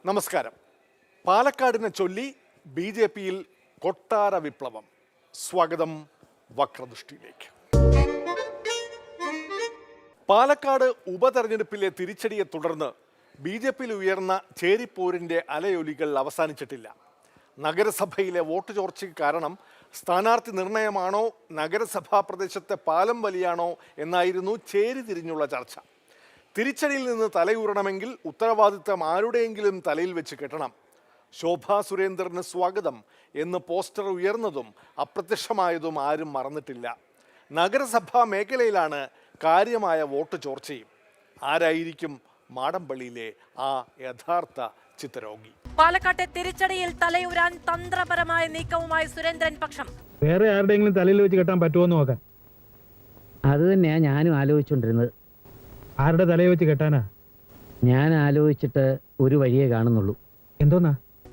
നമസ്കാരം. പാലക്കാടിനെ ചൊല്ലി BJP-യിൽ കൊട്ടാര വിപ്ലവം. സ്വാഗതം വക്രദൃഷ്ടിയിലേക്ക്. പാലക്കാട് ഉപതെരഞ്ഞെടുപ്പിലെ തിരിച്ചടിയെ തുടർന്ന് BJP-യിൽ ഉയർന്ന ചേരിപ്പോരിൻ്റെ അലയൊലികൾ അവസാനിച്ചിട്ടില്ല. നഗരസഭയിലെ വോട്ട് ചോർച്ചയ്ക്ക് കാരണം സ്ഥാനാർത്ഥി നിർണയമാണോ നഗരസഭാ പ്രദേശത്തെ പാലം വലിയാണോ എന്നായിരുന്നു ചേരി തിരിഞ്ഞുള്ള ചർച്ച. തിരിച്ചടിയിൽ നിന്ന് തലയൂറണമെങ്കിൽ ഉത്തരവാദിത്തം ആരുടെയെങ്കിലും തലയിൽ വെച്ച് കെട്ടണം. ശോഭാ സുരേന്ദ്രന് സ്വാഗതം എന്ന് പോസ്റ്റർ ഉയർന്നതും അപ്രത്യക്ഷമായതും ആരും മറന്നിട്ടില്ല. നഗരസഭാ മേഖലയിലാണ് കാര്യമായ വോട്ട് ചോർച്ചയും. ആരായിരിക്കും മാടമ്പള്ളിയിലെ ആ യഥാർത്ഥ ചിത്തരോഗി? പാലക്കാട്ടെ തിരിച്ചടിയിൽ തലയൂരാൻ തന്ത്രപരമായ നീക്കവുമായി സുരേന്ദ്രൻ പക്ഷം. വേറെ ആരുടെയെങ്കിലും തലയിൽ വെച്ച് കെട്ടാൻ പറ്റുമോ എന്ന് നോക്കാൻ. അത് തന്നെയാ ഞാനും ആലോചിച്ചുകൊണ്ടിരുന്നത്. ആരുടെ തലയിൽ വെച്ച് കെട്ടാനാ? ഞാൻ ആലോചിച്ചിട്ട് ഒരു വഴിയേ കാണുന്നുള്ളൂ. എന്തോന്നാ?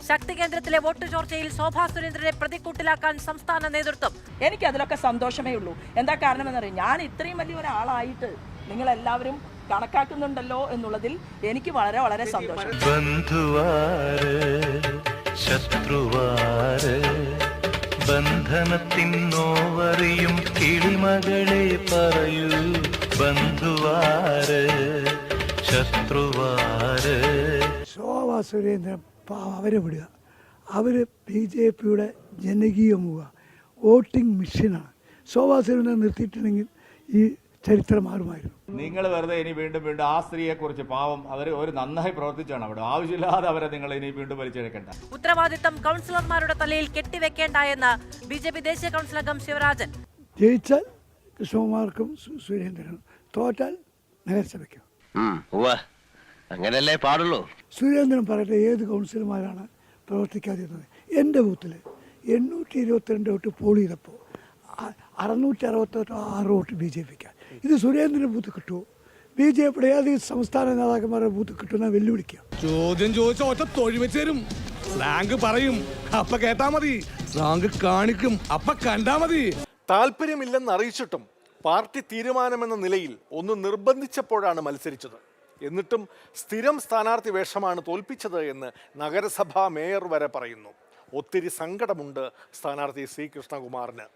ശക്തി കേന്ദ്രത്തിലെ വോട്ട് ചോർച്ചയിൽ ശോഭാ സുരേന്ദ്രനെ പ്രതിക്കൂട്ടിലാക്കാൻ സംസ്ഥാന നേതൃത്വം. എനിക്ക് അതിലൊക്കെ സന്തോഷമേ ഉള്ളൂ. എന്താ കാരണം എന്നറിയാം, ഞാൻ ഇത്രയും വലിയ ഒരാളായിട്ട് നിങ്ങൾ എല്ലാവരും കണക്കാക്കുന്നുണ്ടല്ലോ എന്നുള്ളതിൽ എനിക്ക് വളരെ വളരെ സന്തോഷം. ബന്ധനത്തിന്നോവറിയും കിളിമകളെ പറയൂ, ബന്ധുവാര് ശത്രുവാര്. ശോഭാ സുരേന്ദ്രൻ അവരെ വിടുക. അവർ BJP-യുടെ ജനകീയ മുഖ വോട്ടിംഗ് മെഷീനാണ്. ശോഭാ സുരേന്ദ്രൻ നിർത്തിയിട്ടുണ്ടെങ്കിൽ ഈ ചരിത്രം മാറുമായിരുന്നു. നിങ്ങൾ വെറുതെ ഇനി വീണ്ടും ആ സ്ത്രീയെ കുറിച്ച് പാവം അവർ ഒരു നന്നായി പ്രവർത്തിച്ചാണ് അവിടെ, ആവശ്യമില്ലാതെ അവരെ നിങ്ങൾ ഇനി വീണ്ടും വലിച്ചെടുക്കണ്ട. ഉത്തരവാദിത്തം കൗൺസിലർമാരുടെ തലയിൽ കെട്ടിവെക്കേണ്ട എന്ന് BJP ദേശീയ കൗൺസിൽ അംഗം ശിവരാജൻ. ജയിച്ചാൽ കൃഷ്ണകുമാർക്കും സുരേന്ദ്രനും, തോറ്റാൽ നഗരസഭയ്ക്കും. അങ്ങനല്ലേ പാടുള്ളൂ. സുരേന്ദ്രൻ പറയട്ടെ, ഏത് കൗൺസിലർമാരാണ് പ്രവർത്തിക്കാതിരുന്നത്? എൻ്റെ ബൂത്തിൽ 822 വോട്ട് പോൾ ചെയ്തപ്പോൾ 666 വോട്ട് BJP-ക്കാണ്. ഇത് സുരേന്ദ്രൻ്റെ ബൂത്ത് കിട്ടുമോ? BJP-യുടെ ഏത് സംസ്ഥാന നേതാക്കന്മാരുടെ ബൂത്ത് കിട്ടുന്ന വെല്ലുവിളിക്കുക. ചോദ്യം ചോദിച്ച ഒറ്റ തൊഴിൽ വെച്ച് തരും. സ്ലാങ് പറയും, അപ്പ കേട്ടാ മതി. സ്ലാങ് കാണിക്കും, അപ്പ കണ്ടാ മതി. താല്പര്യമില്ലെന്ന് അറിയിച്ചിട്ടും പാർട്ടി തീരുമാനമെന്ന നിലയിൽ ഒന്ന് നിർബന്ധിച്ചപ്പോഴാണ് മത്സരിച്ചത്. എന്നിട്ടും സ്ഥിരം സ്ഥാനാർത്ഥി വേഷമാണ് തോൽപ്പിച്ചത് എന്ന് നഗരസഭാ മേയർ വരെ പറയുന്നു. ഒത്തിരി സങ്കടമുണ്ട് സ്ഥാനാർത്ഥി C. കൃഷ്ണകുമാറിന്.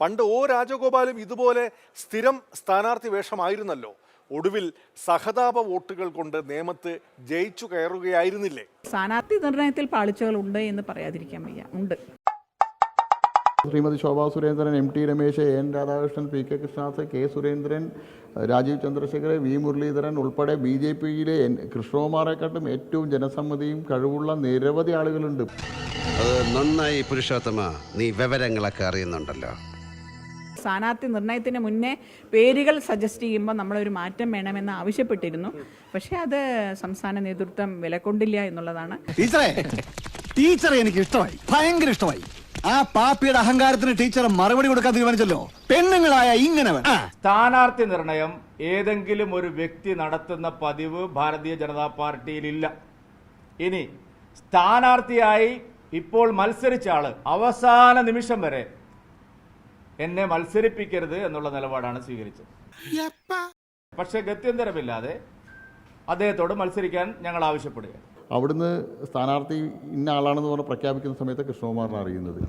പണ്ട് O. രാജഗോപാലും ഇതുപോലെ സ്ഥിരം സ്ഥാനാർത്ഥി വേഷമായിരുന്നല്ലോ. ഒടുവിൽ സഹതാപ വോട്ടുകൾ കൊണ്ട് നേമത്ത് ജയിച്ചു കയറുകയായിരുന്നില്ലേ? സ്ഥാനാർത്ഥി നിർണയത്തിൽ പാളിച്ചകൾ ഉണ്ട് എന്ന് പറയാതിരിക്കാൻ വയ്യ. ഉണ്ട്. Shrimati Shobha Surendran, MT Ramesh, N Radhakrishnan, PK Krishnadas, K Surendran, Rajeev Chandrasekhar, V Muraleedharan ഉൾപ്പെടെ BJP-യിലെ കൃഷ്ണകുമാറെക്കാട്ടും ഏറ്റവും ജനസമ്മതിയും കഴിവുള്ള നിരവധി ആളുകളുണ്ട്. നന്നായി പുരുഷോത്തമ, നീ വിവരങ്ങളൊക്കെ അറിയുന്നുണ്ടല്ലോ. സ്ഥാനാർത്ഥി നിർണയത്തിന് മുന്നേ പേരുകൾ സജസ്റ്റ് ചെയ്യുമ്പോൾ നമ്മളൊരു മാറ്റം വേണമെന്ന് ആവശ്യപ്പെട്ടിരുന്നു. പക്ഷേ അത് സംസ്ഥാന നേതൃത്വം വിലക്കൊണ്ടില്ല എന്നുള്ളതാണ്. ടീച്ചറെ എനിക്ക് ഇഷ്ടമായി, ഭയങ്കര ഇഷ്ടമായി. ആ പാപ്പിയുടെ അഹങ്കാരത്തിന് ടീച്ചർ മറുപടി കൊടുക്കാൻ തീരുമാനിച്ചല്ലോ. പെണ്ണുങ്ങളായ ഇങ്ങനെ സ്ഥാനാർത്ഥി നിർണയം ഏതെങ്കിലും ഒരു വ്യക്തി നടത്തുന്ന പതിവ് ഭാരതീയ ജനതാ പാർട്ടിയിലില്ല. ഇനി സ്ഥാനാർത്ഥിയായി ഇപ്പോൾ മത്സരിച്ച ആള് അവസാന നിമിഷം വരെ എന്നെ മത്സരിപ്പിക്കരുത് എന്നുള്ള നിലപാടാണ് സ്വീകരിച്ചത്. പക്ഷെ ഗത്യന്തരമില്ലാതെ അദ്ദേഹത്തോട് മത്സരിക്കാൻ ഞങ്ങൾ ആവശ്യപ്പെടുക. അവിടുന്ന് സ്ഥാനാർത്ഥി ഇന്ന ആളാണെന്ന് പറഞ്ഞ് പ്രഖ്യാപിക്കുന്ന സമയത്ത് കൃഷ്ണകുമാറിനെ അറിയുന്നത്.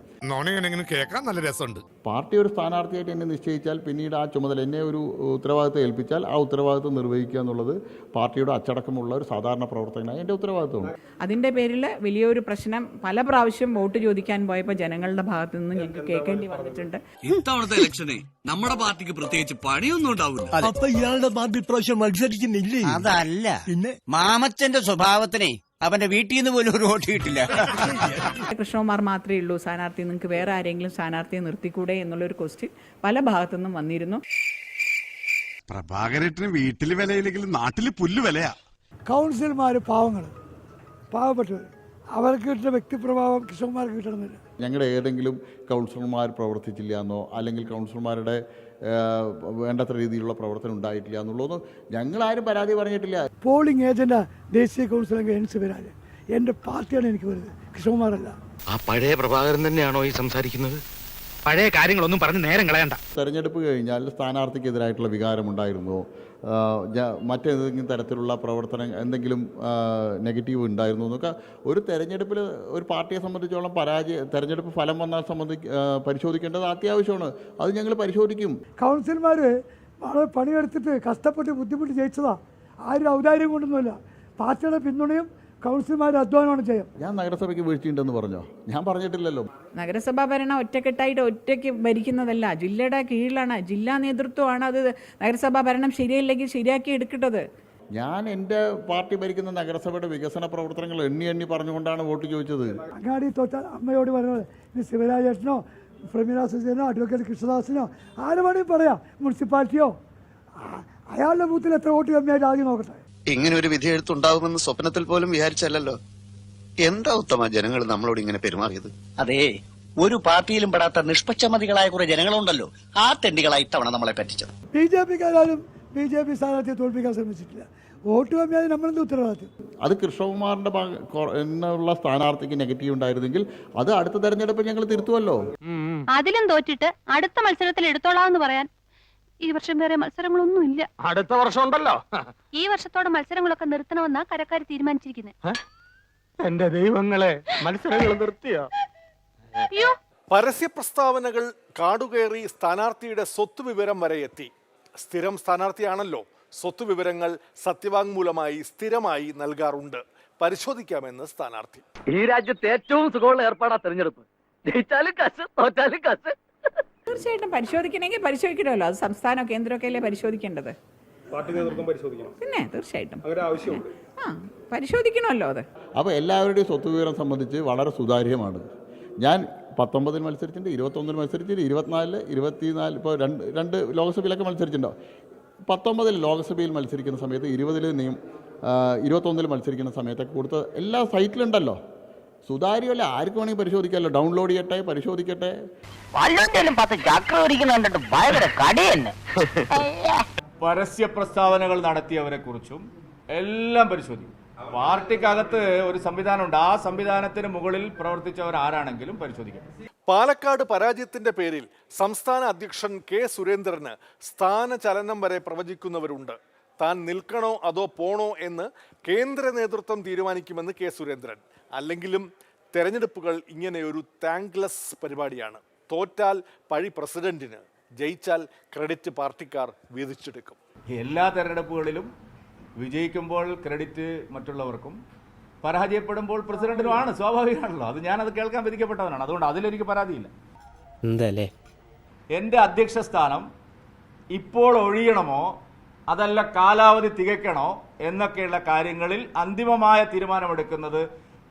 കേൾക്കാൻ നല്ല രസമുണ്ട്. പാർട്ടി ഒരു സ്ഥാനാർത്ഥിയായിട്ട് എന്നെ നിശ്ചയിച്ചാൽ പിന്നീട് ആ ചുമതല എന്നെ ഒരു ഉത്തരവാദിത്വം ഏൽപ്പിച്ചാൽ ആ ഉത്തരവാദിത്വം നിർവഹിക്കുക എന്നുള്ളത് പാർട്ടിയുടെ അച്ചടക്കമുള്ള ഒരു സാധാരണ പ്രവർത്തകനാണ് എൻ്റെ ഉത്തരവാദിത്വമാണ്. അതിൻ്റെ പേരിൽ വലിയൊരു പ്രശ്നം പല പ്രാവശ്യം വോട്ട് ചോദിക്കാൻ പോയപ്പോൾ ജനങ്ങളുടെ ഭാഗത്തു നിന്ന് ഞങ്ങൾക്ക് കേൾക്കേണ്ടി വന്നിട്ടുണ്ട്. ഇത്തവണത്തെ ഇലക്ഷനെ നമ്മുടെ പാർട്ടിക്ക് പ്രത്യേകിച്ച് പണിയൊന്നും ഉണ്ടാവില്ല. അപ്പൊ ഇയാളുടെ പാർട്ടി പ്രാവശ്യം മത്സരിക്കുന്നില്ലേ? അതല്ല, പിന്നെ മാമച്ചന്റെ സ്വഭാവത്തിനെ അവന്റെ വീട്ടിൽ നിന്ന് പോലും ഒരു വോട്ട് കിട്ടില്ല. കൃഷ്ണകുമാർ മാത്രമേ ഉള്ളൂ സ്ഥാനാർത്ഥി, നിങ്ങൾക്ക് വേറെ ആരെങ്കിലും സ്ഥാനാർത്ഥിയെ നിർത്തിക്കൂടെ എന്നുള്ളൊരു ക്വസ്റ്റ്യൻ പല ഭാഗത്തു നിന്നും വന്നിരുന്നു. പ്രഭാകരേട്ടന് വീട്ടില് വിലയില്ലെങ്കിലും നാട്ടില് പുല്ല് വിലയാ. കൗൺസിലർമാർ പാവപ്പെട്ടവർ, അവർക്ക് കിട്ടുന്ന വ്യക്തിപ്രഭാവം കൃഷ്ണകുമാർക്ക് കിട്ടണമെന്നില്ല. ഞങ്ങളുടെ ഏതെങ്കിലും കൗൺസിലർമാർ പ്രവർത്തിച്ചില്ല എന്നോ അല്ലെങ്കിൽ കൗൺസിലർമാരുടെ വേണ്ടത്ര രീതിയിലുള്ള പ്രവർത്തനം ഉണ്ടായിട്ടില്ല എന്നുള്ളതൊന്നും ഞങ്ങളാരും പരാതി പറഞ്ഞിട്ടില്ല. പോളിംഗ് ഏജന്റ് ദേശീയ കൗൺസിൽ അംഗം N. ശിവരാജൻ, എൻ്റെ പാർട്ടിയാണ് എനിക്ക് വരുന്നത്, കൃഷ്ണകുമാറല്ല. ആ പഴയ പ്രഭാകരൻ തന്നെയാണോ ഈ സംസാരിക്കുന്നത്? പഴയ കാര്യങ്ങളൊന്നും പറഞ്ഞ് നേരം കളയണ്ട. തെരഞ്ഞെടുപ്പ് കഴിഞ്ഞാൽ സ്ഥാനാർത്ഥിക്കെതിരായിട്ടുള്ള വികാരമുണ്ടായിരുന്നോ, മറ്റേതെങ്കിലും തരത്തിലുള്ള പ്രവർത്തനം എന്തെങ്കിലും നെഗറ്റീവ് ഉണ്ടായിരുന്നു എന്നൊക്കെ ഒരു തെരഞ്ഞെടുപ്പിൽ ഒരു പാർട്ടിയെ സംബന്ധിച്ചോളം തെരഞ്ഞെടുപ്പ് ഫലം വന്നാൽ പരിശോധിക്കേണ്ടത് അത്യാവശ്യമാണ്. അത് ഞങ്ങൾ പരിശോധിക്കും. കൗൺസിലർമാർ വളരെ പണിയെടുത്തിട്ട് കഷ്ടപ്പെട്ട് ബുദ്ധിമുട്ട് ജയിച്ചതാ. ആരും ഔദാര്യം കൊണ്ടൊന്നുമില്ല. പാർട്ടിയുടെ പിന്തുണയും കൗൺസിലർമാർ അധ്വാനമാണ് ചെയ്യാം. ഞാൻ നഗരസഭയ്ക്ക് വീഴ്ചയുണ്ടെന്ന് പറഞ്ഞോ? ഞാൻ പറഞ്ഞിട്ടില്ലല്ലോ. നഗരസഭാ ഭരണം ഒറ്റക്കെട്ടായിട്ട് ഒറ്റയ്ക്ക് ഭരിക്കുന്നതല്ല, ജില്ലയുടെ കീഴിലാണ്, ജില്ലാ നേതൃത്വമാണ് അത് നഗരസഭാ ഭരണം ശരിയല്ലെങ്കിൽ ശരിയാക്കി എടുക്കേണ്ടത്. ഞാൻ എൻ്റെ പാർട്ടി ഭരിക്കുന്ന നഗരസഭയുടെ വികസന പ്രവർത്തനങ്ങൾ എണ്ണി പറഞ്ഞുകൊണ്ടാണ് വോട്ട് ചോദിച്ചത്. അങ്ങാടി തോറ്റാൽ അമ്മയോട് പറയുന്നത് ഇനി ശിവരാജേട്ടനോ പ്രമീള സുജനോ അഡ്വക്കേറ്റ് കൃഷ്ണദാസിനോ ആര് വേണമെങ്കിൽ പറയാം, മുനിസിപ്പാലിറ്റിയോ, അയാളുടെ ബൂത്തിൽ എത്ര വോട്ട് കമ്മിയായിട്ട് ആദ്യം നോക്കട്ടെ. ഇങ്ങനെ ഒരു വിധി എഴുത്തുണ്ടാവുമെന്ന് സ്വപ്നത്തിൽ പോലും വിചാരിച്ചല്ലോ. എന്താ ഉത്തമ ജനങ്ങൾ നമ്മളോട് ഇങ്ങനെ പെരുമാറിയത്? അതെ, ഒരു പാർട്ടിയിലും പെടാത്ത നിഷ്പക്ഷമതികളായ കുറെ ജനങ്ങളുണ്ടല്ലോ, ആ തെണ്ടികളായി ഇത്തവണ നമ്മളെ പറ്റിച്ചത്. BJP-ക്കാരും BJP സ്ഥാനാർത്ഥിയെ തോൽപ്പിക്കാൻ ശ്രമിച്ചിട്ടില്ല. വോട്ട് കമ്മിയായി നമ്മളെന്ത് ഉത്തരവാദിത്യം? അത് കൃഷ്ണകുമാറിന്റെ എന്നുള്ള സ്ഥാനാർത്ഥിക്ക് നെഗറ്റീവ് ഉണ്ടായിരുന്നെങ്കിൽ അത് അടുത്ത തെരഞ്ഞെടുപ്പ് ഞങ്ങൾ തിരുത്തുമല്ലോ. അതിലും തോറ്റിട്ട് അടുത്ത മത്സരത്തിൽ എടുത്തോളാന്ന് പറയാൻ ഈ വർഷം വേറെ മത്സരങ്ങളൊന്നും ഇല്ല. അടുത്ത വർഷം ഉണ്ടല്ലോ. ഈ വർഷത്തോടെ മത്സരങ്ങളൊക്കെ നിർത്തണമെന്നാ കരക്കാർ തീരുമാനിച്ചിരിക്കുന്നത്. എന്റെ ദൈവങ്ങളെ, മത്സരങ്ങൾ നിർത്തിയോ? അയ്യോ, പരസ്യ പ്രസ്താവനകൾ കാടുകയറി സ്ഥാനാർത്ഥിയുടെ സ്വത്ത് വിവരം വരെ എത്തി. സ്ഥിരം സ്ഥാനാർത്ഥിയാണല്ലോ, സ്വത്ത് വിവരങ്ങൾ സത്യവാങ്മൂലമായി സ്ഥിരമായി നൽകാറുണ്ട്. പരിശോധിക്കാമെന്ന് സ്ഥാനാർത്ഥി. ഈ രാജ്യത്തെ ഏറ്റവും സുഖമുള്ള ഏർപ്പാടാ തെരഞ്ഞെടുപ്പ്. ജയിച്ചാലും കാശ്, തോറ്റാലും കാശ്. തീർച്ചയായിട്ടും പരിശോധിക്കണമെങ്കിൽ പരിശോധിക്കണമല്ലോ. അത് സംസ്ഥാനമോ കേന്ദ്രമൊക്കെ അല്ലേ പരിശോധിക്കേണ്ടത്? പാർട്ടി നേതൃത്വം പരിശോധിക്കണം. പിന്നെ തീർച്ചയായിട്ടും ആവശ്യമുണ്ട്. പരിശോധിക്കണമല്ലോ അത്. അപ്പോൾ എല്ലാവരുടെയും സ്വത്ത് വിവരം സംബന്ധിച്ച് വളരെ സുതാര്യമാണ്. ഞാൻ 19 മത്സരിച്ചിട്ടുണ്ട്, 21 മത്സരിച്ചിട്ടുണ്ട്, 24, 24 ഇപ്പോൾ രണ്ട് ലോക്സഭയിലൊക്കെ മത്സരിച്ചിട്ടുണ്ടോ. 19 ലോക്സഭയിൽ മത്സരിക്കുന്ന സമയത്ത് 21 മത്സരിക്കുന്ന സമയത്തൊക്കെ കൊടുത്ത എല്ലാ സൈറ്റിലുണ്ടല്ലോ. സുതാര്യമല്ല, ആർക്ക് വേണമെങ്കിൽ പരിശോധിക്കാമല്ലോ. ഡൗൺലോഡ് ചെയ്യട്ടെ, പരിശോധിക്കട്ടെ. പരസ്യ പ്രസ്താവനകൾ നടത്തിയവരെ കുറിച്ചും എല്ലാം പരിശോധിക്കും. പാർട്ടിക്കകത്ത് ഒരു സംവിധാനമുണ്ട്, ആ സംവിധാനത്തിന് മുകളിൽ പ്രവർത്തിച്ചവർ ആരാണെങ്കിലും പരിശോധിക്കും. പാലക്കാട് പരാജയത്തിന്റെ പേരിൽ സംസ്ഥാന അധ്യക്ഷൻ കെ സുരേന്ദ്രന് സ്ഥാനചലനം വരെ പ്രവചിക്കുന്നവരുണ്ട്. താൻ നിൽക്കണോ അതോ പോണോ എന്ന് കേന്ദ്ര നേതൃത്വം തീരുമാനിക്കുമെന്ന് കെ സുരേന്ദ്രൻ. അല്ലെങ്കിലും തെരഞ്ഞെടുപ്പുകൾ ഇങ്ങനെയൊരു താങ്ക്ലെസ് പരിപാടിയാണ്. തോറ്റാൽ പഴി പ്രസിഡന്റിന്, ജയിച്ചാൽ ക്രെഡിറ്റ് പാർട്ടിക്കാർ വീതിച്ചെടുക്കും. എല്ലാ തെരഞ്ഞെടുപ്പുകളിലും വിജയിക്കുമ്പോൾ ക്രെഡിറ്റ് മറ്റുള്ളവർക്കും, പരാജയപ്പെടുമ്പോൾ പ്രസിഡന്റിനുമാണ്. സ്വാഭാവികമാണല്ലോ. അത് ഞാനത് കേൾക്കാൻ വിധിക്കപ്പെട്ടവനാണ്. അതുകൊണ്ട് അതിലെനിക്ക് പരാതിയില്ല. എന്തല്ലേ, എൻ്റെ അധ്യക്ഷ സ്ഥാനം ഇപ്പോൾ ഒഴിയണമോ അതല്ല കാലാവധി തികയ്ക്കണോ എന്നൊക്കെയുള്ള കാര്യങ്ങളിൽ അന്തിമമായ തീരുമാനമെടുക്കുന്നത്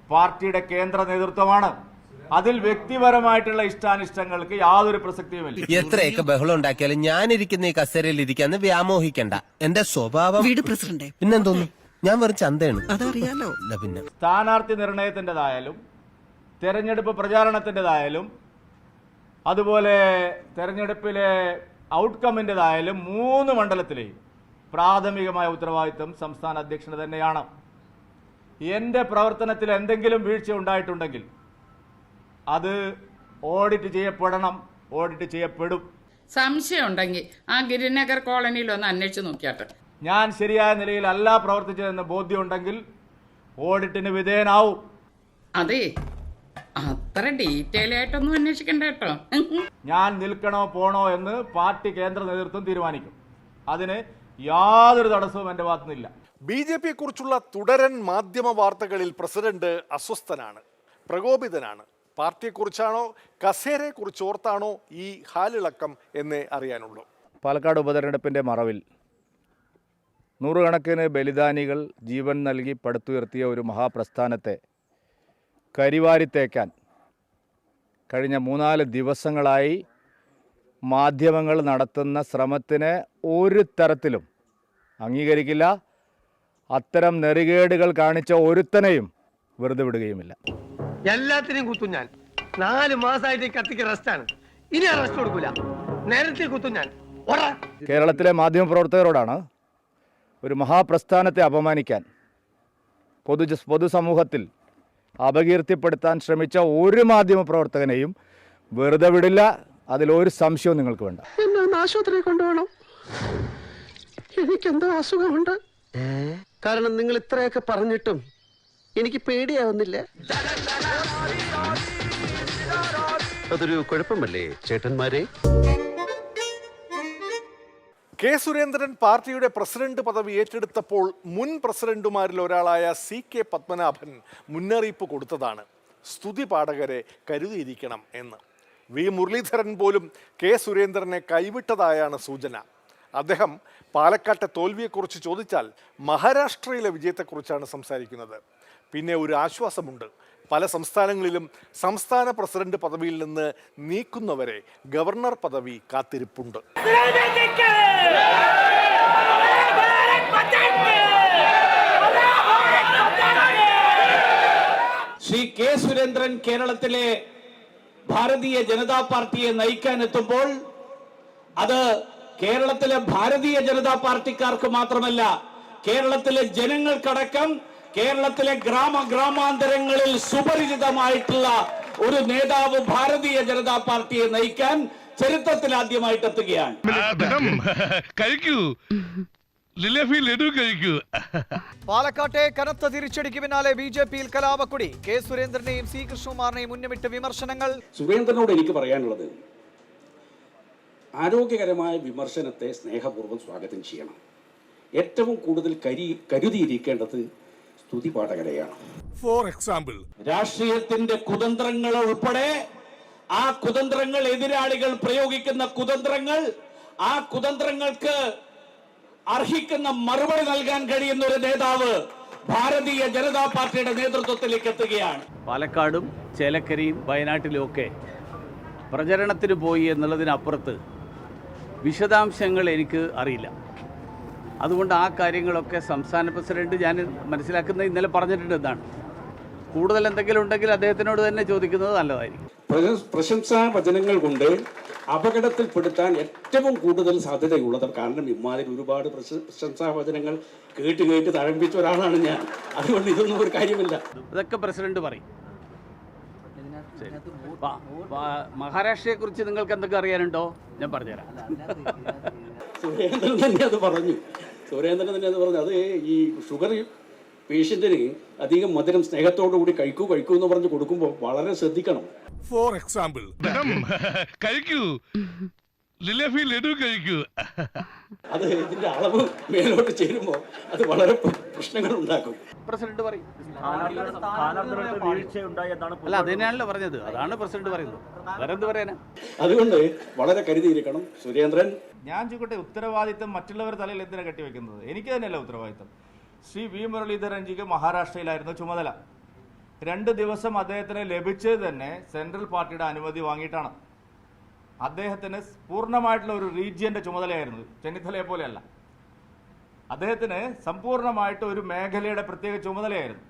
പാർട്ടിയുടെ കേന്ദ്ര നേതൃത്വമാണ്. അതിൽ വ്യക്തിപരമായിട്ടുള്ള ഇഷ്ടാനിഷ്ടങ്ങൾക്ക് യാതൊരു പ്രസക്തിയുമില്ല. എത്രയൊക്കെ ബഹളം ഉണ്ടാക്കിയാലും ഞാനിരിക്കുന്ന ഈ കസേരയിൽ ഇരിക്കാന്ന് വ്യാമോഹിക്കണ്ട. എന്റെ സ്വഭാവം പിന്നെന്തോന്നു, ഞാൻ വെറും ചന്തയാണ്, അതറിയാലോ. പിന്നെ സ്ഥാനാർത്ഥി നിർണയത്തിൻ്റെതായാലും തെരഞ്ഞെടുപ്പ് പ്രചാരണത്തിൻ്റെതായാലും അതുപോലെ തെരഞ്ഞെടുപ്പിലെ ഔട്ട്കമ്മിൻ്റെതായാലും 3 മണ്ഡലത്തിലെയും പ്രാഥമികമായ ഉത്തരവാദിത്വം സംസ്ഥാന അധ്യക്ഷന് തന്നെയാണ്. എൻ്റെ പ്രവർത്തനത്തിൽ എന്തെങ്കിലും വീഴ്ച ഉണ്ടായിട്ടുണ്ടെങ്കിൽ അത് ഓഡിറ്റ് ചെയ്യപ്പെടണം, ഓഡിറ്റ് ചെയ്യപ്പെടും. സംശയം ഉണ്ടെങ്കിൽ ആ ഗിരിനഗർ കോളനിയിൽ ഒന്ന് അന്വേഷിച്ച് നോക്കിയാട്ടെ. ഞാൻ ശരിയായ നിലയിലല്ല പ്രവർത്തിച്ചതെന്ന് ബോധ്യമുണ്ടെങ്കിൽ ഓഡിറ്റിന് വിധേയനാവും. അതെ, അത്ര ഡീറ്റെയിൽ ആയിട്ടൊന്നും അന്വേഷിക്കണ്ട കേട്ടോ. ഞാൻ നിൽക്കണോ പോണോ എന്ന് പാർട്ടി കേന്ദ്ര നേതൃത്വം തീരുമാനിക്കും. അതിന് യാതൊരു തടസ്സവും എൻ്റെ ഭാഗത്തുനിന്നില്ല. BJPയെ കുറിച്ചുള്ള തുടരൻ മാധ്യമ വാർത്തകളിൽ പ്രസിഡന്റ് അസ്വസ്ഥനാണ്, പ്രകോപിതനാണ്. പാർട്ടിയെക്കുറിച്ചാണോ കസേരയെക്കുറിച്ച് ഓർത്താണോ ഈ ഹാലിളക്കം എന്നേ അറിയാനുള്ളൂ. പാലക്കാട് ഉപതെരഞ്ഞെടുപ്പിൻ്റെ മറവിൽ നൂറുകണക്കിന് ബലിദാനികൾ ജീവൻ നൽകി പടുത്തുയർത്തിയ ഒരു മഹാപ്രസ്ഥാനത്തെ കരിവാരിത്തേക്കാൻ കഴിഞ്ഞ 3-4 ദിവസങ്ങളായി മാധ്യമങ്ങൾ നടത്തുന്ന ശ്രമത്തിന് ഒരു തരത്തിലും അംഗീകരിക്കില്ല. അത്തരം നെറികേടുകൾ കാണിച്ച ഒരുത്തനെയും വെറുതെ വിടുകയുമില്ല. എല്ലാത്തിനെയും കുത്തും ഞാൻ. 4 മാസമായിട്ട് കത്തിക്ക് റെസ്റ്റാണ്. ഇനി ആ റെസ്റ്റ് കൊടുക്കൂല, നേരത്തെ കുത്തും ഞാൻ. കേരളത്തിലെ മാധ്യമപ്രവർത്തകരോടാണ് ഒരു മഹാപ്രസ്ഥാനത്തെ അപമാനിക്കാൻ, പൊതുസമൂഹത്തിൽ അപകീർത്തിപ്പെടുത്താൻ ശ്രമിച്ച ഒരു മാധ്യമപ്രവർത്തകനെയും വെറുതെ വിടില്ല, അതിലൊരു സംശയവും നിങ്ങൾക്ക് വേണ്ട. എന്നെ ഒന്ന് ആശുപത്രിയിൽ കൊണ്ടുപോകണം. എനിക്കെന്തോ അസുഖമുണ്ട്. കാരണം നിങ്ങൾ ഇത്രയൊക്കെ പറഞ്ഞിട്ടും എനിക്ക് പേടിയാവുന്നില്ല. അതൊരു കുഴപ്പമല്ലേ ചേട്ടന്മാരെ? കെ സുരേന്ദ്രൻ പാർട്ടിയുടെ പ്രസിഡന്റ് പദവി ഏറ്റെടുത്തപ്പോൾ മുൻ പ്രസിഡന്റുമാരിൽ ഒരാളായ CK പത്മനാഭൻ മുന്നറിയിപ്പ് കൊടുത്തതാണ് സ്തുതി പാഠകരെ കരുതിയിരിക്കണം എന്ന്. വി മുരളീധരൻ പോലും കെ സുരേന്ദ്രനെ കൈവിട്ടതായാണ് സൂചന. അദ്ദേഹം പാലക്കാട്ടെ തോൽവിയെക്കുറിച്ച് ചോദിച്ചാൽ മഹാരാഷ്ട്രയിലെ വിജയത്തെക്കുറിച്ചാണ് സംസാരിക്കുന്നത്. പിന്നെ ഒരു ആശ്വാസമുണ്ട്, പല സംസ്ഥാനങ്ങളിലും സംസ്ഥാന പ്രസിഡന്റ് പദവിയിൽ നിന്ന് നീക്കുന്നവരെ ഗവർണർ പദവി കാത്തിരിപ്പുണ്ട്. ശ്രീ കെ സുരേന്ദ്രൻ കേരളത്തിലെ ഭാരതീയ ജനതാ പാർട്ടിയെ നയിക്കാൻ എത്തുമ്പോൾ അത് കേരളത്തിലെ ഭാരതീയ ജനതാ പാർട്ടിക്കാർക്ക് മാത്രമല്ല, കേരളത്തിലെ ജനങ്ങൾക്കടക്കം കേരളത്തിലെ ഗ്രാമാന്തരങ്ങളിൽ സുപരിചിതമായിട്ടുള്ള ഒരു നേതാവ് ഭാരതീയ ജനതാ പാർട്ടിയെ നയിക്കാൻ ചരിത്രത്തിൽ ആദ്യമായിട്ട് എത്തുകയാണ്. പാലക്കാട്ടെ കനത്ത തിരിച്ചടിക്ക് പിന്നാലെ BJP-യിൽ കലാപക്കൊടി. കെ സുരേന്ദ്രനെയും C കൃഷ്ണകുമാറിനെയും മുന്നമിട്ട് വിമർശനങ്ങൾ. സുരേന്ദ്രനോട് എനിക്ക് പറയാനുള്ളത്, ആരോഗ്യകരമായ വിമർശനത്തെ സ്നേഹപൂർവ്വം സ്വാഗതം ചെയ്യണം. ഏറ്റവും കൂടുതൽ കരുതിയിരിക്കേണ്ടത് സ്തുതി പാഠകരെയാണ്. ഫോർ എക്സാമ്പിൾ, രാഷ്ട്രീയത്തിന്റെ കുതന്ത്രങ്ങൾ ഉൾപ്പെടെ ആ കുതന്ത്രങ്ങൾ, എതിരാളികൾ പ്രയോഗിക്കുന്ന കുതന്ത്രങ്ങൾ, ആ കുതന്ത്രങ്ങൾക്ക് അർഹിക്കുന്ന മറുപടി നൽകാൻ കഴിയുന്ന ഒരു നേതാവ് ഭാരതീയ ജനതാ പാർട്ടിയുടെ നേതൃത്വത്തിലേക്ക് എത്തുകയാണ്. പാലക്കാടും ചേലക്കരയും വയനാട്ടിലും ഒക്കെ പ്രചരണത്തിന് പോയി എന്നുള്ളതിനപ്പുറത്ത് വിശദാംശങ്ങൾ എനിക്ക് അറിയില്ല. അതുകൊണ്ട് ആ കാര്യങ്ങളൊക്കെ സംസ്ഥാന പ്രസിഡന്റ് ഞാൻ മനസ്സിലാക്കുന്ന ഇന്നലെ പറഞ്ഞിട്ടുണ്ട്. എന്താണ് കൂടുതൽ എന്തെങ്കിലും ഉണ്ടെങ്കിൽ അദ്ദേഹത്തിനോട് തന്നെ ചോദിക്കുന്നത് നല്ലതായിരിക്കും. പ്രശംസാ വചനങ്ങൾ കൊണ്ട് അപകടത്തിൽപ്പെടുത്താൻ ഏറ്റവും കൂടുതൽ സാധ്യതയുള്ളത്, കാരണം ഇമാതിരി ഒരുപാട് പ്രശംസാ വചനങ്ങൾ കേട്ട് തഴമ്പിച്ച ഒരാളാണ് ഞാൻ. അതുകൊണ്ട് ഇതൊന്നും ഒരു കാര്യമില്ല. അതൊക്കെ പ്രസിഡന്റ് പറയും. മഹാരാഷ്ട്രയെ കുറിച്ച് നിങ്ങൾക്ക് എന്തൊക്കെ അറിയാനുണ്ടോ ഞാൻ പറഞ്ഞുതരാം. സുരേന്ദ്രൻ തന്നെ അത് പറഞ്ഞു. അത് ഈ ഷുഗർ പേഷ്യന്റിന് അധികം മധുരം സ്നേഹത്തോടു കൂടി കഴിക്കൂ എന്ന് പറഞ്ഞ് കൊടുക്കുമ്പോൾ വളരെ ശ്രദ്ധിക്കണം. ഫോർ എക്സാമ്പിൾ, കഴിക്കൂ ലഡു കഴിക്കൂ. അത് ഇതിന്റെ അളവ് മേലോട്ട് ചേരുമ്പോൾ അത് വളരെ പ്രശ്നങ്ങൾ ഉണ്ടാക്കും. പ്രസിഡന്റ് പറയും. അല്ല, അതിനാണല്ലോ പറഞ്ഞത്. അതാണ് പ്രസിഡന്റ് പറയുന്നത്. വേറെ എന്ത് പറയാനാ? അതുകൊണ്ട് വളരെ കരുതിയിരിക്കണം സുരേന്ദ്രൻ. ഞാൻ ചോദിക്കട്ടെ, ഉത്തരവാദിത്തം മറ്റുള്ളവരുടെ തലയിൽ എന്തിനാ കെട്ടിവെക്കുന്നത്? എനിക്ക് തന്നെയല്ല ഉത്തരവാദിത്തം. ശ്രീ വി മുരളീധരൻജിക്ക് മഹാരാഷ്ട്രയിലായിരുന്നു ചുമതല. 2 ദിവസം അദ്ദേഹത്തിന് ലഭിച്ചത് തന്നെ സെൻട്രൽ പാർട്ടിയുടെ അനുമതി വാങ്ങിയിട്ടാണ്. അദ്ദേഹത്തിന് പൂർണ്ണമായിട്ടുള്ള ഒരു റീജിയന്റെ ചുമതലയായിരുന്നു, ചെന്നിത്തലയെ പോലെയല്ല. അദ്ദേഹത്തിന് സമ്പൂർണ്ണമായിട്ട് ഒരു മേഖലയുടെ പ്രത്യേക ചുമതലയായിരുന്നു.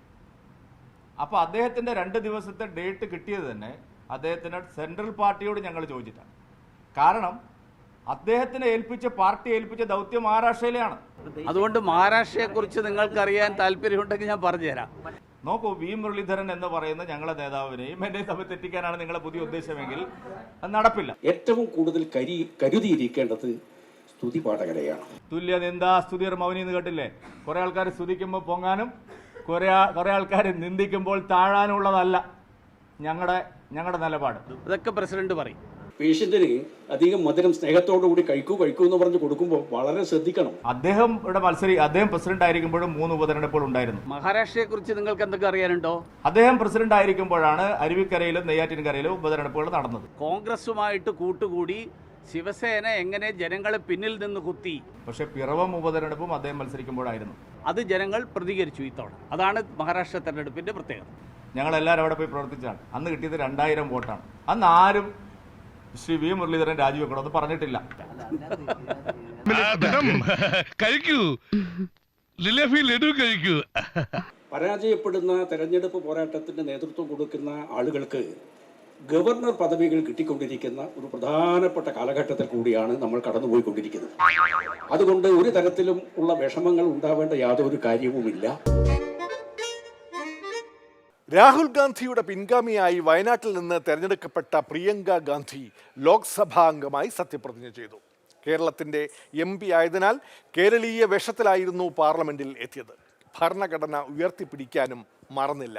അപ്പോൾ അദ്ദേഹത്തിന്റെ 2 ദിവസത്തെ ഡേറ്റ് കിട്ടിയത് തന്നെ അദ്ദേഹത്തിന് സെൻട്രൽ പാർട്ടിയോട് ഞങ്ങൾ ചോദിച്ചിട്ടാണ്. കാരണം അദ്ദേഹത്തിനെ പാർട്ടി ഏൽപ്പിച്ച ദൗത്യം മഹാരാഷ്ട്രയിലെയാണ്. അതുകൊണ്ട് മഹാരാഷ്ട്രയെ കുറിച്ച് നിങ്ങൾക്ക് അറിയാൻ താല്പര്യമുണ്ടെങ്കിൽ ഞാൻ പറഞ്ഞുതരാം. നോക്കൂ, വി മുരളീധരൻ എന്ന് പറയുന്ന ഞങ്ങളുടെ നേതാവിനെയും എന്നെ തമ്മിൽ തെറ്റിക്കാനാണ് നിങ്ങളുടെ പുതിയ ഉദ്ദേശമെങ്കിൽ അത് നടപ്പില്ല. ഏറ്റവും കൂടുതൽ കരുതിയിരിക്കേണ്ടത് സ്തുതി പാഠകരെയാണ്. തുല്യ നിന്ദാ സ്തുതിർ മൗനി എന്ന് കേട്ടില്ലേ? കുറെ ആൾക്കാർ സ്തുതിക്കുമ്പോൾ പൊങ്ങാനും കുറെ ആൾക്കാർ നിന്ദിക്കുമ്പോൾ താഴാനുള്ളതല്ല ഞങ്ങളുടെ നിലപാട്. അതൊക്കെ പ്രസിഡന്റ് പറയും. പേഷ്യന്റിന് അധികം മധുരം സ്നേഹത്തോടു കൂടി കഴിക്കൂ എന്ന് പറഞ്ഞ് കൊടുക്കുമ്പോൾ വളരെ ശ്രദ്ധിക്കണം. അദ്ദേഹം പ്രസിഡന്റ് ആയിരിക്കുമ്പോഴും 3 ഉപതെരഞ്ഞെടുപ്പുകൾ ഉണ്ടായിരുന്നു. മഹാരാഷ്ട്രയെ കുറിച്ച് നിങ്ങൾക്ക് എന്തൊക്കെ അറിയാനുണ്ടോ? അദ്ദേഹം പ്രസിഡന്റ് ആയിരിക്കുമ്പോഴാണ് അരുവിക്കരയിലും നെയ്യാറ്റിൻകരയിലും ഉപതെരഞ്ഞെടുപ്പുകൾ നടന്നത്. കോൺഗ്രസുമായിട്ട് കൂട്ടുകൂടി ശിവസേന എങ്ങനെ ജനങ്ങളെ പിന്നിൽ നിന്ന് കുത്തി. പക്ഷെ പിറവം ഉപതെരഞ്ഞെടുപ്പും അദ്ദേഹം മത്സരിക്കുമ്പോഴായിരുന്നു. അത് ജനങ്ങൾ പ്രതികരിച്ചു ഇത്തവണ. അതാണ് മഹാരാഷ്ട്ര തെരഞ്ഞെടുപ്പിന്റെ പ്രത്യേകത. ഞങ്ങളെല്ലാവരും അവിടെ പോയി പ്രവർത്തിച്ചാണ്. അന്ന് കിട്ടിയത് 2000 വോട്ടാണ്. അന്ന് ആരും ശ്രീ വി മുരളീധരൻ രാജിവെക്കണമെന്ന് പറഞ്ഞിട്ടില്ല. കഴിക്കൂ ലഡു കഴിക്കൂ. പരാജയപ്പെടുന്ന തെരഞ്ഞെടുപ്പ് പോരാട്ടത്തിന്റെ നേതൃത്വം കൊടുക്കുന്ന ആളുകൾക്ക് ഗവർണർ പദവികൾ കിട്ടിക്കൊണ്ടിരിക്കുന്ന ഒരു പ്രധാനപ്പെട്ട കാലഘട്ടത്തിൽ കൂടിയാണ് നമ്മൾ കടന്നുപോയിക്കൊണ്ടിരിക്കുന്നത്. അതുകൊണ്ട് ഒരു തരത്തിലും ഉള്ള വിഷമങ്ങൾ ഉണ്ടാവേണ്ട യാതൊരു കാര്യവുമില്ല. രാഹുൽ ഗാന്ധിയുടെ പിൻഗാമിയായി വയനാട്ടിൽ നിന്ന് തെരഞ്ഞെടുക്കപ്പെട്ട പ്രിയങ്ക ഗാന്ധി ലോക്സഭാ അംഗമായി സത്യപ്രതിജ്ഞ ചെയ്തു. കേരളത്തിൻ്റെ MP ആയതിനാൽ കേരളീയ വേഷത്തിലായിരുന്നു പാർലമെന്റിൽ എത്തിയത്. ഭരണഘടന ഉയർത്തിപ്പിടിക്കാനും മറന്നില്ല.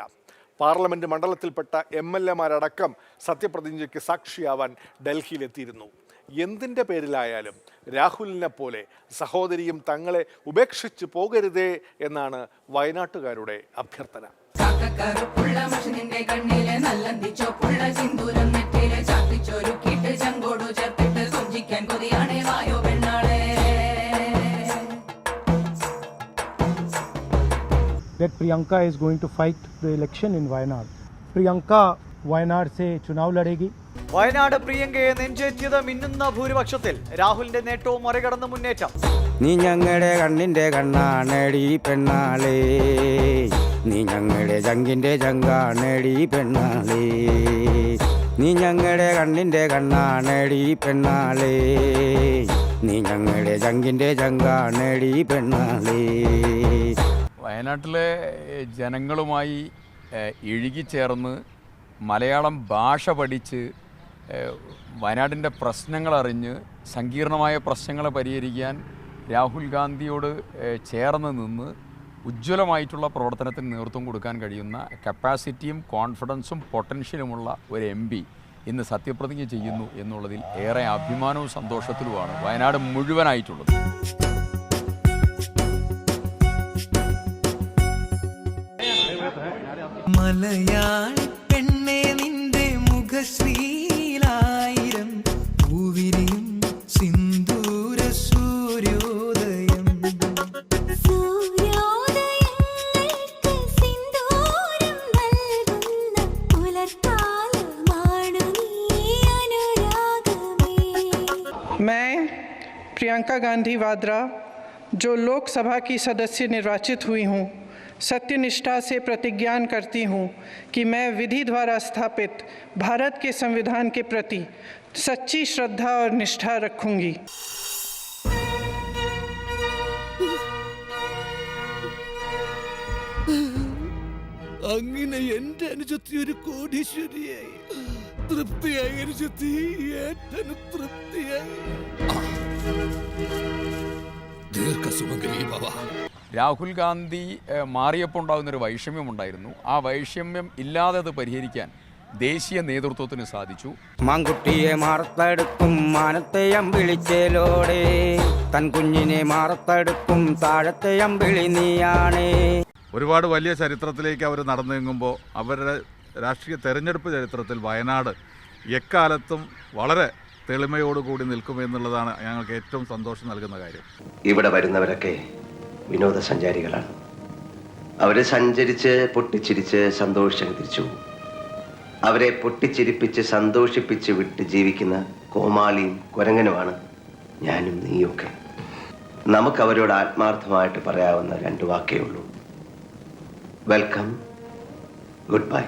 പാർലമെന്റ് മണ്ഡലത്തിൽപ്പെട്ട MLA-മാരടക്കം സത്യപ്രതിജ്ഞയ്ക്ക് സാക്ഷിയാവാൻ ഡൽഹിയിലെത്തിയിരുന്നു. എന്തിൻ്റെ പേരിലായാലും രാഹുലിനെ പോലെ സഹോദരിയും തങ്ങളെ ഉപേക്ഷിച്ച് പോകരുതേ എന്നാണ് വയനാട്ടുകാരുടെ അഭ്യർത്ഥന. That Priyanka is going to fight the election in Wayanad. Priyanka Wayanad से चुनाव लड़ेगी. വയനാട് പ്രിയങ്കയെ നെഞ്ചേറ്റിയത് മിന്നുന്ന ഭൂരിപക്ഷത്തിൽ രാഹുലിന്റെ നേട്ടവും മറികടന്ന് മുന്നേറ്റം. നീ ഞങ്ങളുടെ കണ്ണിന്റെ കണ്ണാണേടി പെണ്ണാളേ, നീ ഞങ്ങളുടെ ജങ്കിന്റെ ജങ്കാണേടി പെണ്ണാളേ, നീ ഞങ്ങളുടെ കണ്ണിന്റെ കണ്ണാണേടി പെണ്ണാളേ, നീ ഞങ്ങളുടെ ജങ്കിന്റെ ജങ്കാണേടി പെണ്ണാളേ. വയനാട്ടിലെ ജനങ്ങളുമായി ഇഴുകിച്ചേർന്ന് മലയാളം ഭാഷ പഠിച്ച് വയനാടിൻ്റെ പ്രശ്നങ്ങളറിഞ്ഞ് സങ്കീർണമായ പ്രശ്നങ്ങളെ പരിഹരിക്കാൻ രാഹുൽ ഗാന്ധിയോട് ചേർന്ന് നിന്ന് ഉജ്ജ്വലമായിട്ടുള്ള പ്രവർത്തനത്തിന് നേതൃത്വം കൊടുക്കാൻ കഴിയുന്ന കപ്പാസിറ്റിയും കോൺഫിഡൻസും പൊട്ടൻഷ്യലുമുള്ള ഒരു MP ഇന്ന് സത്യപ്രതിജ്ഞ ചെയ്യുന്നു എന്നുള്ളതിൽ ഏറെ അഭിമാനവും സന്തോഷത്തിലുമാണ് വയനാട് മുഴുവനായിട്ടുള്ളത്. മലയാളി പെണ്ണെ നിന്റെ മുഖശ്രീലായിരം പൂവിരിയും സിന്ദൂര സൂര്യോദയം. मैं प्रियंका गांधी वाड्रा जो लोकसभा की सदस्य निर्वाचित हुई हूँ, सत्यनिष्ठा से प्रतिज्ञान करती हूँ कि मैं विधि द्वारा स्थापित भारत के संविधान के प्रति सच्ची श्रद्धा और निष्ठा रखूंगी. അങ്ങനെ എന്റെ അനുജത്തി ഒരു കോടീശ്വരിയായി. തൃപ്തിയായി അനുജത്തി, ഏറ്റവും തൃപ്തിയായി. ദീർഘസുമംഗലീ ഭവ. രാഹുൽ ഗാന്ധി മാറിയപ്പോൾ ഉണ്ടാകുന്നൊരു വൈഷമ്യമുണ്ടായിരുന്നു. ആ വൈഷമ്യം ഇല്ലാതെ അത് പരിഹരിക്കാൻ ദേശീയ നേതൃത്വത്തിന് സാധിച്ചു. മാങ്കുട്ടിയെ മാറത്തെടുക്കും മാനത്തെ അമ്പിളിച്ചേലോടെ, തൻ കുഞ്ഞിനെ മാറത്തെടുക്കും താഴത്തെ അമ്പിളി നീയാണേ. ഒരുപാട് വലിയ ചരിത്രത്തിലേക്ക് അവർ നടന്നു നീങ്ങുമ്പോൾ അവരുടെ രാഷ്ട്രീയ തെരഞ്ഞെടുപ്പ് ചരിത്രത്തിൽ വയനാട് എക്കാലത്തും വളരെ തെളിമയോടുകൂടി നിൽക്കുമെന്നുള്ളതാണ് ഞങ്ങൾക്ക് ഏറ്റവും സന്തോഷം നൽകുന്ന കാര്യം. ഇവിടെ വരുന്നവരൊക്കെ വിനോദസഞ്ചാരികളാണ്. അവരെ സഞ്ചരിച്ച് പൊട്ടിച്ചിരിച്ച് സന്തോഷിച്ച് തിരിച്ചു. അവരെ പൊട്ടിച്ചിരിപ്പിച്ച് സന്തോഷിപ്പിച്ച് വിട്ട് ജീവിക്കുന്ന കോമാളിയും കുരങ്ങനുമാണ് ഞാനും നീയൊക്കെ. നമുക്ക് അവരോട് ആത്മാർത്ഥമായിട്ട് പറയാവുന്ന 2 വാക്കേ ഉള്ളൂ: വെൽക്കം, ഗുഡ് ബൈ.